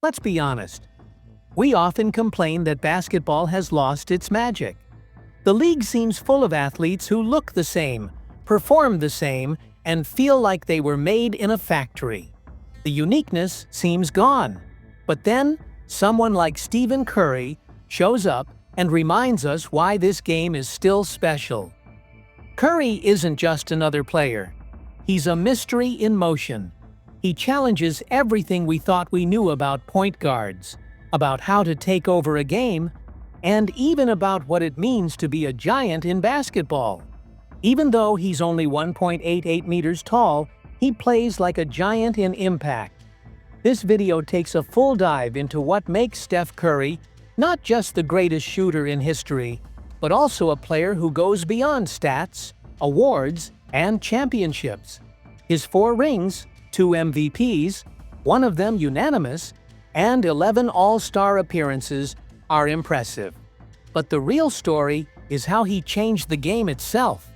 Let's be honest. We often complain that basketball has lost its magic. The league seems full of athletes who look the same, perform the same, and feel like they were made in a factory. The uniqueness seems gone. But then, someone like Stephen Curry shows up and reminds us why this game is still special. Curry isn't just another player. He's a mystery in motion. He challenges everything we thought we knew about point guards, about how to take over a game, and even about what it means to be a giant in basketball. Even though he's only 1.88 meters tall, he plays like a giant in impact. This video takes a full dive into what makes Steph Curry not just the greatest shooter in history, but also a player who goes beyond stats, awards, and championships. His 4 rings, 2 MVPs, one of them unanimous, and 11 All-Star appearances are impressive. But the real story is how he changed the game itself.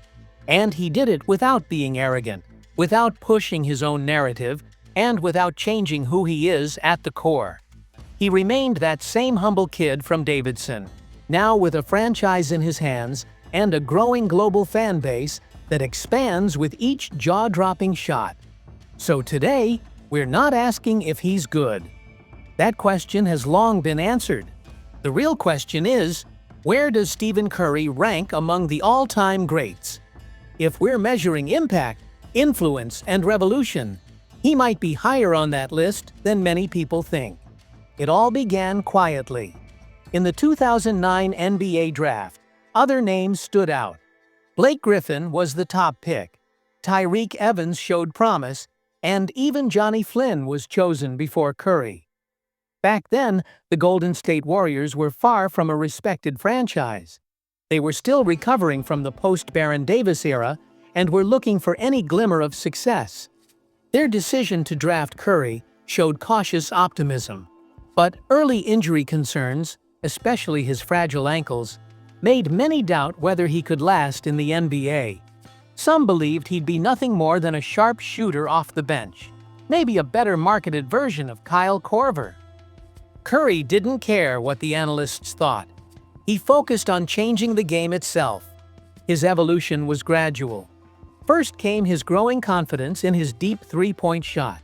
And he did it without being arrogant, without pushing his own narrative, and without changing who he is at the core. He remained that same humble kid from Davidson, now with a franchise in his hands and a growing global fan base that expands with each jaw-dropping shot. So today, we're not asking if he's good. That question has long been answered. The real question is, where does Stephen Curry rank among the all-time greats? If we're measuring impact, influence, and revolution, he might be higher on that list than many people think. It all began quietly. In the 2009 NBA Draft, other names stood out. Blake Griffin was the top pick. Tyreke Evans showed promise, and even Johnny Flynn was chosen before Curry. Back then, the Golden State Warriors were far from a respected franchise. They were still recovering from the post-Baron Davis era and were looking for any glimmer of success. Their decision to draft Curry showed cautious optimism. But early injury concerns, especially his fragile ankles, made many doubt whether he could last in the NBA. Some believed he'd be nothing more than a sharp shooter off the bench, maybe a better marketed version of Kyle Korver. Curry didn't care what the analysts thought. He focused on changing the game itself. His evolution was gradual. First came his growing confidence in his deep three-point shot.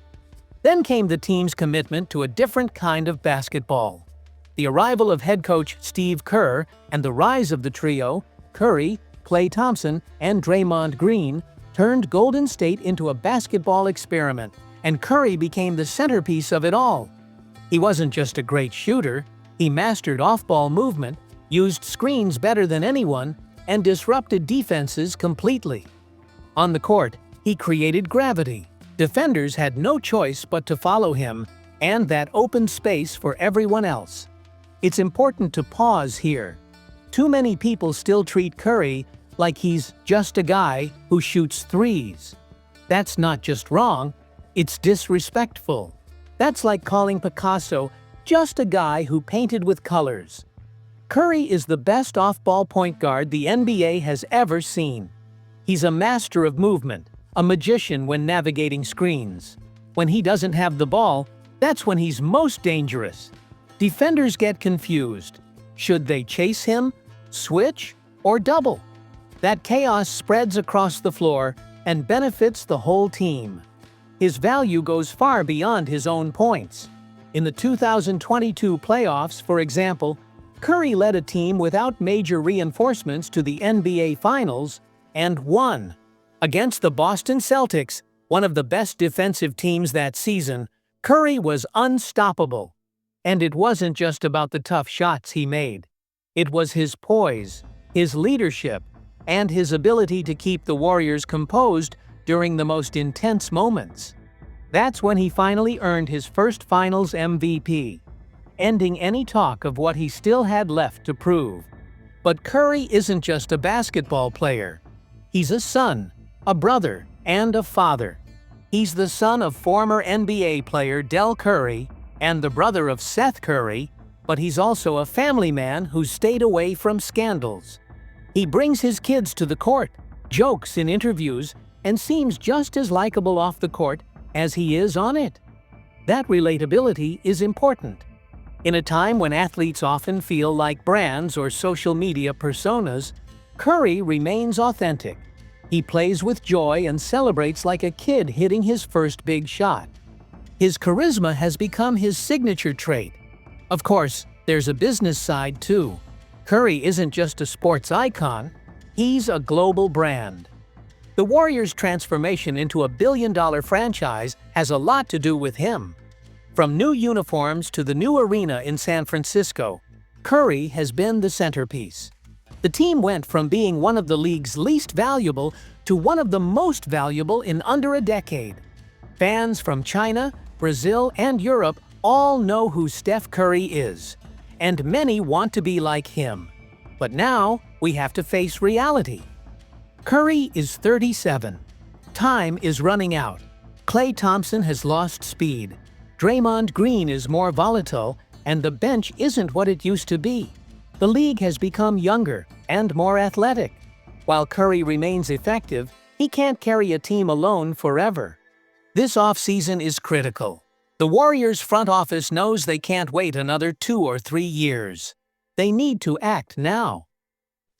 Then came the team's commitment to a different kind of basketball. The arrival of head coach Steve Kerr and the rise of the trio, Curry, Klay Thompson, and Draymond Green, turned Golden State into a basketball experiment, and Curry became the centerpiece of it all. He wasn't just a great shooter, he mastered off-ball movement, used screens better than anyone, and disrupted defenses completely. On the court, he created gravity. Defenders had no choice but to follow him, and that opened space for everyone else. It's important to pause here. Too many people still treat Curry like he's just a guy who shoots threes. That's not just wrong, it's disrespectful. That's like calling Picasso just a guy who painted with colors. Curry is the best off-ball point guard the NBA has ever seen. He's a master of movement, a magician when navigating screens. When he doesn't have the ball, that's when he's most dangerous. Defenders get confused. Should they chase him, switch, or double? That chaos spreads across the floor and benefits the whole team. His value goes far beyond his own points. In the 2022 playoffs, for example, Curry led a team without major reinforcements to the NBA Finals and won. Against the Boston Celtics, one of the best defensive teams that season, Curry was unstoppable. And it wasn't just about the tough shots he made. It was his poise, his leadership, and his ability to keep the Warriors composed during the most intense moments. That's when he finally earned his first Finals MVP, ending any talk of what he still had left to prove. But Curry isn't just a basketball player. He's a son, a brother, and a father. He's the son of former NBA player Del Curry and the brother of Seth Curry, but he's also a family man who's stayed away from scandals. He brings his kids to the court, jokes in interviews, and seems just as likable off the court as he is on it. That relatability is important. In a time when athletes often feel like brands or social media personas, Curry remains authentic. He plays with joy and celebrates like a kid hitting his first big shot. His charisma has become his signature trait. Of course, there's a business side too. Curry isn't just a sports icon, he's a global brand. The Warriors' transformation into a billion-dollar franchise has a lot to do with him. From new uniforms to the new arena in San Francisco, Curry has been the centerpiece. The team went from being one of the league's least valuable to one of the most valuable in under a decade. Fans from China, Brazil, and Europe all know who Steph Curry is, and many want to be like him. But now, we have to face reality. Curry is 37. Time is running out. Klay Thompson has lost speed. Draymond Green is more volatile, and the bench isn't what it used to be. The league has become younger and more athletic. While Curry remains effective, he can't carry a team alone forever. This offseason is critical. The Warriors' front office knows they can't wait another 2 or 3 years. They need to act now.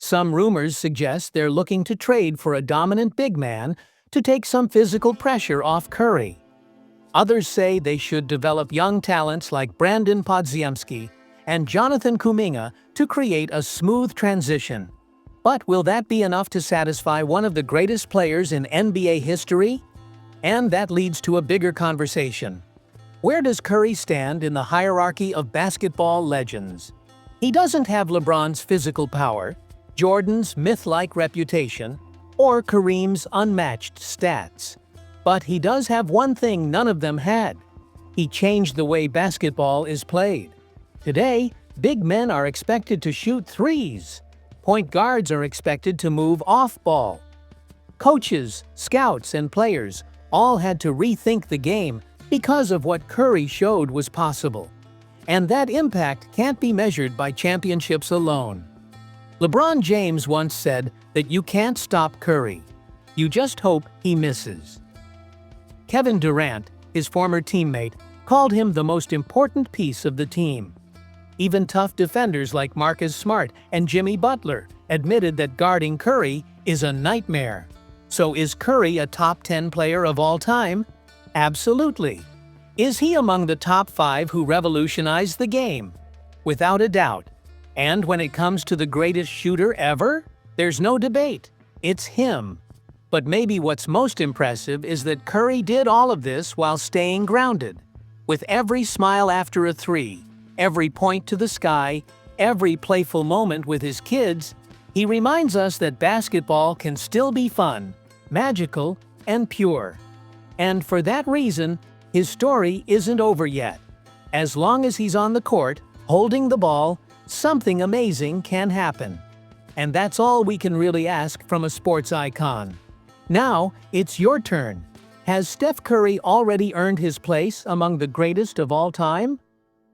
Some rumors suggest they're looking to trade for a dominant big man to take some physical pressure off Curry. Others say they should develop young talents like Brandon Podziemski and Jonathan Kuminga to create a smooth transition. But will that be enough to satisfy one of the greatest players in NBA history? And that leads to a bigger conversation. Where does Curry stand in the hierarchy of basketball legends? He doesn't have LeBron's physical power, Jordan's myth-like reputation, or Kareem's unmatched stats. But he does have one thing none of them had. He changed the way basketball is played. Today, big men are expected to shoot threes. Point guards are expected to move off ball. Coaches, scouts, and players all had to rethink the game because of what Curry showed was possible. And that impact can't be measured by championships alone. LeBron James once said that you can't stop Curry. You just hope he misses. Kevin Durant, his former teammate, called him the most important piece of the team. Even tough defenders like Marcus Smart and Jimmy Butler admitted that guarding Curry is a nightmare. So is Curry a top 10 player of all time? Absolutely. Is he among the top 5 who revolutionized the game? Without a doubt. And when it comes to the greatest shooter ever, there's no debate. It's him. But maybe what's most impressive is that Curry did all of this while staying grounded. With every smile after a three, every point to the sky, every playful moment with his kids, he reminds us that basketball can still be fun, magical, and pure. And for that reason, his story isn't over yet. As long as he's on the court, holding the ball, something amazing can happen. And that's all we can really ask from a sports icon. Now, it's your turn. Has Steph Curry already earned his place among the greatest of all time?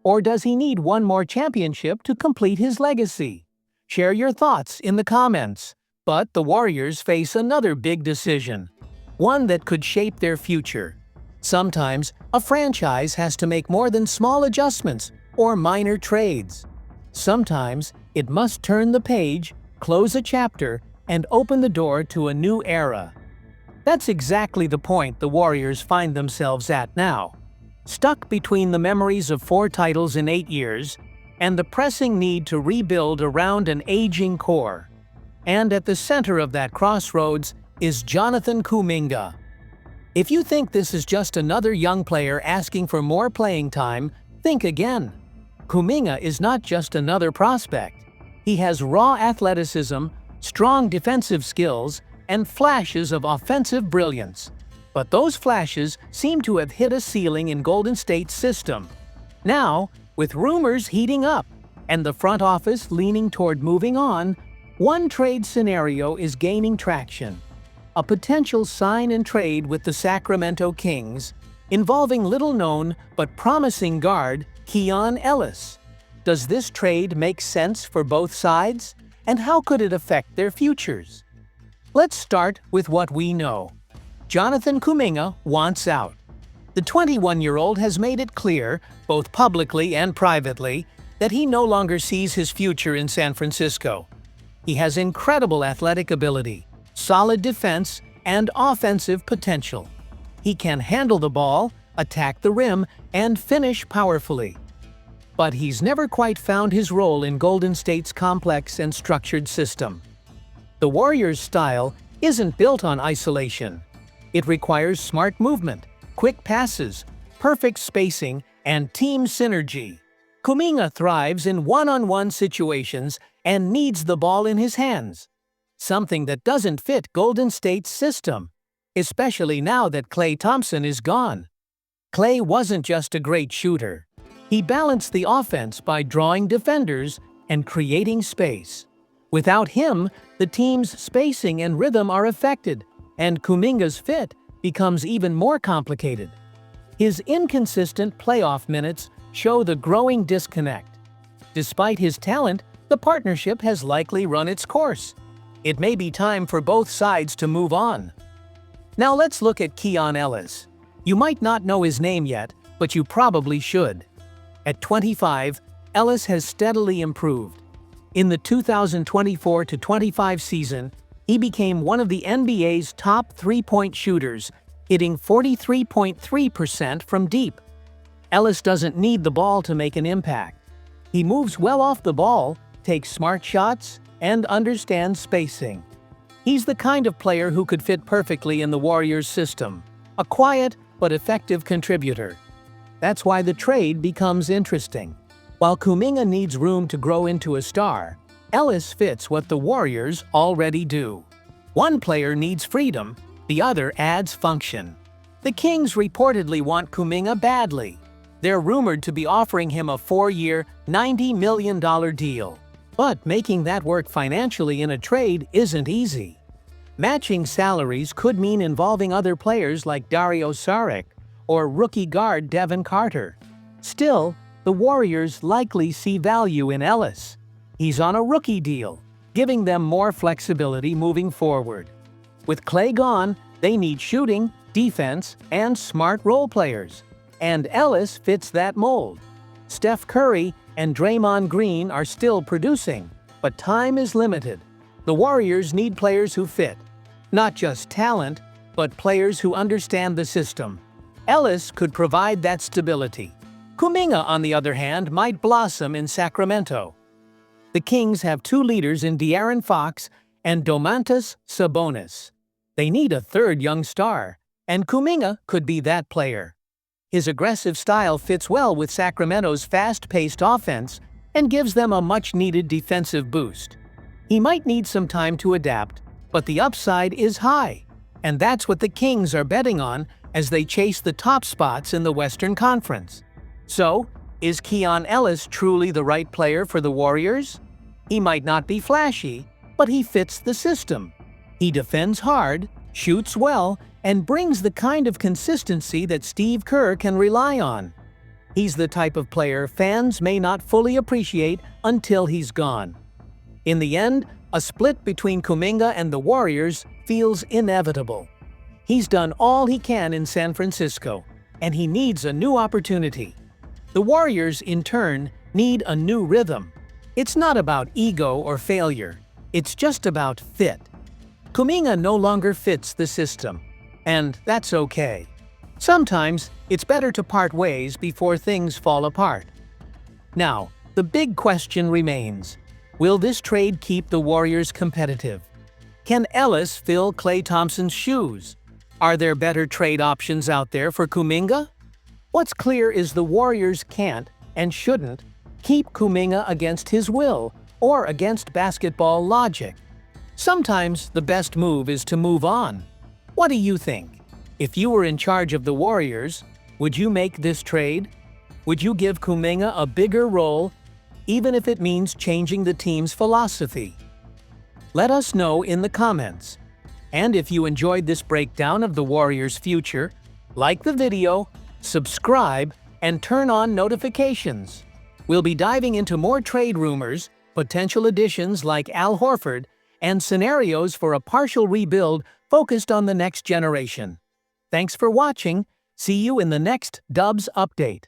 Or does he need one more championship to complete his legacy? Share your thoughts in the comments. But the Warriors face another big decision, one that could shape their future. Sometimes, a franchise has to make more than small adjustments or minor trades. Sometimes, it must turn the page, close a chapter, and open the door to a new era. That's exactly the point the Warriors find themselves at now. Stuck between the memories of 4 titles in 8 years and the pressing need to rebuild around an aging core. And at the center of that crossroads is Jonathan Kuminga. If you think this is just another young player asking for more playing time, think again. Kuminga is not just another prospect. He has raw athleticism, strong defensive skills, and flashes of offensive brilliance. But those flashes seem to have hit a ceiling in Golden State's system. Now, with rumors heating up and the front office leaning toward moving on, one trade scenario is gaining traction. A potential sign and trade with the Sacramento Kings, involving little-known but promising guard Keon Ellis. Does this trade make sense for both sides? And how could it affect their futures? Let's start with what we know. Jonathan Kuminga wants out. The 21-year-old has made it clear, both publicly and privately, that he no longer sees his future in San Francisco. He has incredible athletic ability, solid defense, and offensive potential. He can handle the ball, attack the rim, and finish powerfully. But he's never quite found his role in Golden State's complex and structured system. The Warriors' style isn't built on isolation. It requires smart movement, quick passes, perfect spacing, and team synergy. Kuminga thrives in one-on-one situations and needs the ball in his hands, something that doesn't fit Golden State's system, especially now that Klay Thompson is gone. Klay wasn't just a great shooter. He balanced the offense by drawing defenders and creating space. Without him, the team's spacing and rhythm are affected, and Kuminga's fit becomes even more complicated. His inconsistent playoff minutes show the growing disconnect. Despite his talent, the partnership has likely run its course. It may be time for both sides to move on. Now let's look at Keon Ellis. You might not know his name yet, but you probably should. At 25, Ellis has steadily improved. In the 2024-25 season, he became one of the NBA's top three-point shooters, hitting 43.3% from deep. Ellis doesn't need the ball to make an impact. He moves well off the ball, takes smart shots, and understands spacing. He's the kind of player who could fit perfectly in the Warriors' system, a quiet but effective contributor. That's why the trade becomes interesting. While Kuminga needs room to grow into a star, Ellis fits what the Warriors already do. One player needs freedom, the other adds function. The Kings reportedly want Kuminga badly. They're rumored to be offering him a 4-year, $90 million deal. But making that work financially in a trade isn't easy. Matching salaries could mean involving other players like Dario Saric or rookie guard Devin Carter. Still, the Warriors likely see value in Ellis. He's on a rookie deal, giving them more flexibility moving forward. With Klay gone, they need shooting, defense, and smart role players. And Ellis fits that mold. Steph Curry and Draymond Green are still producing, but time is limited. The Warriors need players who fit. Not just talent, but players who understand the system. Ellis could provide that stability. Kuminga, on the other hand, might blossom in Sacramento. The Kings have two leaders in De'Aaron Fox and Domantas Sabonis. They need a third young star, and Kuminga could be that player. His aggressive style fits well with Sacramento's fast-paced offense and gives them a much-needed defensive boost. He might need some time to adapt, but the upside is high, and that's what the Kings are betting on as they chase the top spots in the Western Conference. So, is Keon Ellis truly the right player for the Warriors? He might not be flashy, but he fits the system. He defends hard, shoots well, and brings the kind of consistency that Steve Kerr can rely on. He's the type of player fans may not fully appreciate until he's gone. In the end, a split between Kuminga and the Warriors feels inevitable. He's done all he can in San Francisco, and he needs a new opportunity. The Warriors, in turn, need a new rhythm. It's not about ego or failure. It's just about fit. Kuminga no longer fits the system, and that's okay. Sometimes, it's better to part ways before things fall apart. Now, the big question remains. Will this trade keep the Warriors competitive? Can Ellis fill Klay Thompson's shoes? Are there better trade options out there for Kuminga? What's clear is the Warriors can't, and shouldn't, keep Kuminga against his will or against basketball logic. Sometimes the best move is to move on. What do you think? If you were in charge of the Warriors, would you make this trade? Would you give Kuminga a bigger role, even if it means changing the team's philosophy? Let us know in the comments. And if you enjoyed this breakdown of the Warriors' future, like the video, subscribe, and turn on notifications. We'll be diving into more trade rumors, potential additions like Al Horford, and scenarios for a partial rebuild focused on the next generation. Thanks for watching. See you in the next Dubs update.